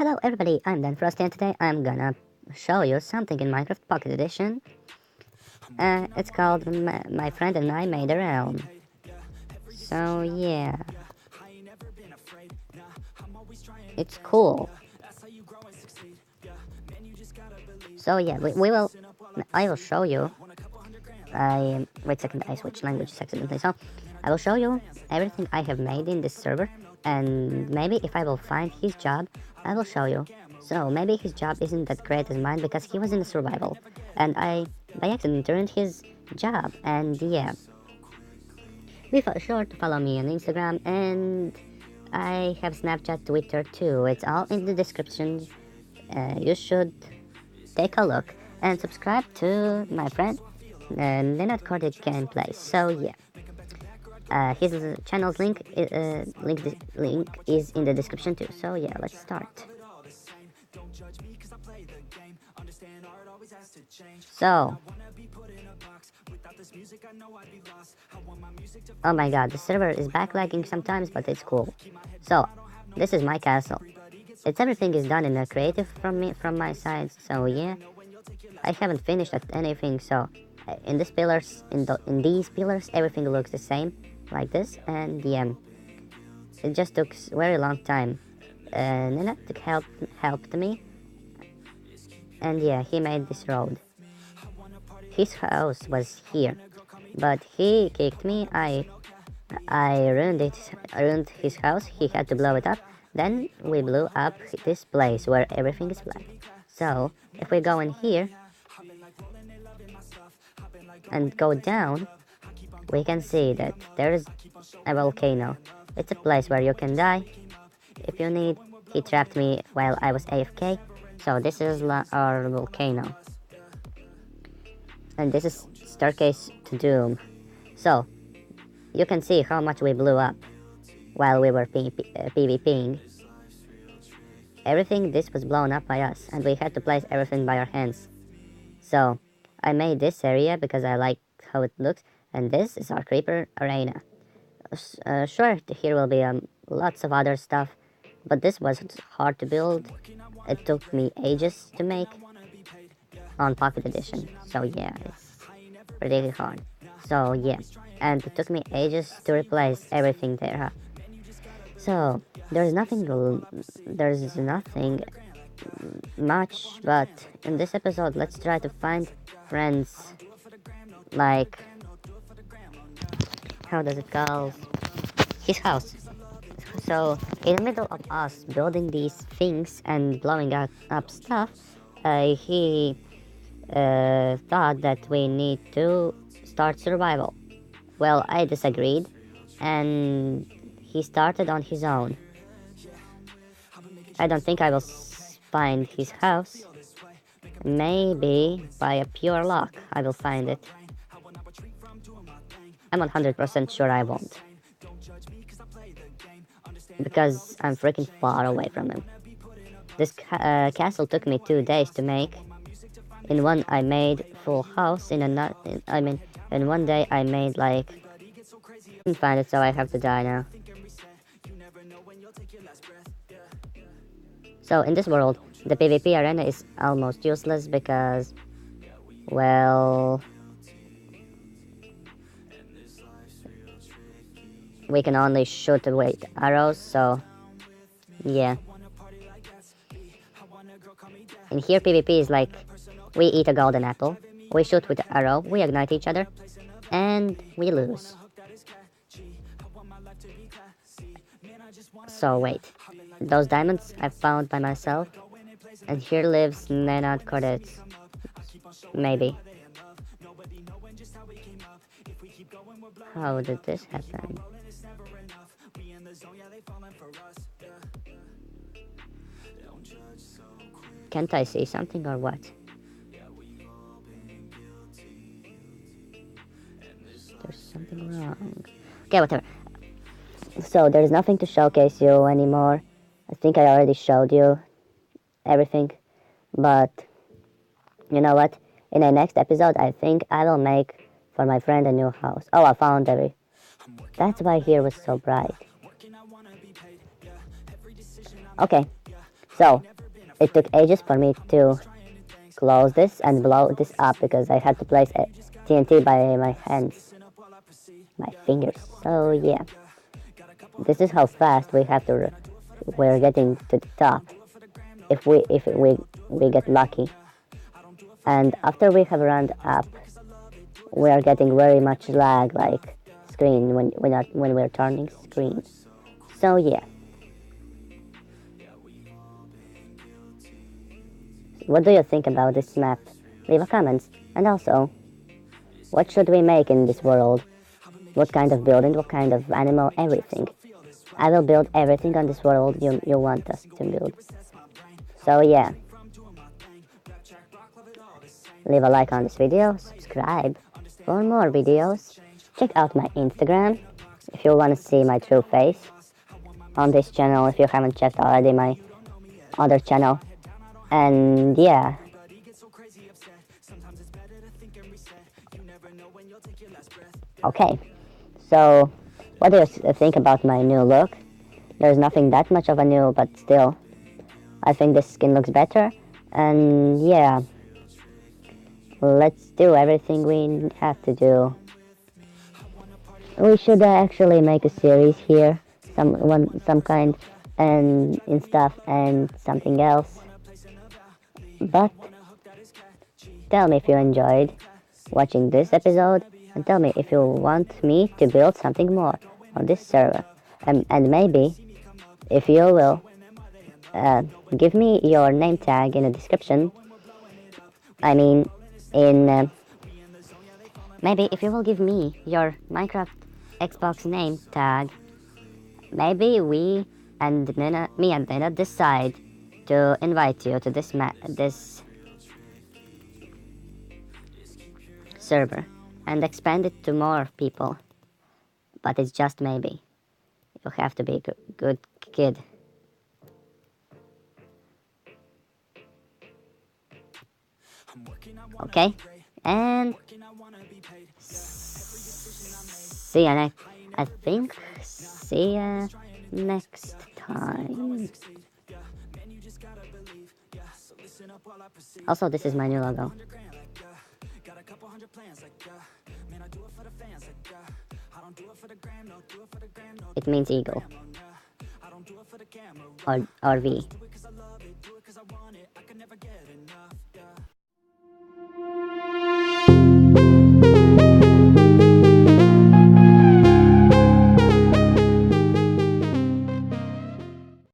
Hello everybody, I'm Dan Frosty and today I'm gonna show you something in Minecraft Pocket Edition. It's called My Friend and I Made a Realm. So yeah, it's cool. So yeah, I will show you. Wait a second, I switched languages accidentally. So I will show you everything I have made in this server, and maybe if I will find his job, I will show you. So maybe his job isn't that great as mine because he was in survival, and I by accident ruined his job. And yeah, be sure to follow me on Instagram, and I have Snapchat, Twitter too. It's all in the description. You should take a look and subscribe to my friend Leonard Corded Gameplay. So yeah, his channel's link is in the description too. So yeah, let's start. So, oh my god, the server is backlagging sometimes, but it's cool. So, this is my castle. Everything is done in a creative from my side. So yeah, I haven't finished at anything. So in these pillars, everything looks the same, like this. And yeah, it just took very long time. Nina helped me, and yeah, he made this road. His house was here, but he kicked me. I ruined his house. He had to blow it up. Then we blew up this place where everything is flat. So if we go in here and go down, we can see that there is a volcano. It's a place where you can die if you need. He trapped me while I was AFK. So this is our volcano. And this is staircase to doom. So you can see how much we blew up while we were PvPing. Everything this was blown up by us, and we had to place everything by our hands. So I made this area because I like how it looks, and this is our creeper arena. Sure, here will be lots of other stuff, but this was hard to build. It took me ages to make on Pocket Edition, so yeah, it's pretty hard. So yeah, and it took me ages to replace everything there. So there's nothing much, but in this episode, let's try to find friends. Like, how does it call? His house. So in the middle of us building these things and blowing up stuff, he thought that we need to start survival. Well, I disagreed, and he started on his own. I don't think I will find his house. Maybe by a pure luck I will find it. I'm 100% sure I won't, because I'm freaking far away from him. This castle took me 2 days to make. In one I made full house, in one day I made like... Didn't find it, so I have to die now. So in this world, the PvP arena is almost useless because, well, we can only shoot with arrows, so yeah. And here PvP is like, we eat a golden apple, we shoot with the arrow, we ignite each other, and we lose. So wait, those diamonds I found by myself, and here lives Nenad Cordet. Maybe. How did this happen? Can't I see something or what? There's something wrong. Okay, whatever. So there's nothing to showcase you anymore. I think I already showed you everything. But you know what? In the next episode, I think I will make for my friend a new house. Oh, I found every... That's why here was so bright. Okay, so It took ages for me to close this and blow this up because I had to place a TNT by my hands, my fingers. So yeah, this is how fast we're getting to the top if we get lucky. And after we have run up, we are getting very much lag like screen when we're turning screen. So yeah, what do you think about this map? Leave a comment. And also, what should we make in this world? What kind of building, what kind of animal, everything. I will build everything on this world you want us to build. So yeah, leave a like on this video, subscribe for more videos. Check out my Instagram if you want to see my true face on this channel if you haven't checked already my other channel. And yeah, okay. So, what do you think about my new look? There's nothing that much of a new, but still, I think this skin looks better. And yeah, let's do everything we have to do. We should actually make a series here, some kind, and in stuff and something else. But tell me if you enjoyed watching this episode, and tell me if you want me to build something more on this server. And maybe, if you will, uh, give me your name tag in the description. I mean, in maybe if you will give me your Minecraft Xbox name tag, maybe me and Nina decide to invite you to this server and expand it to more people. But it's just maybe. You have to be a good kid. Okay? And see ya next. I think see ya next time. Also, this is my new logo. It means eagle. Or V.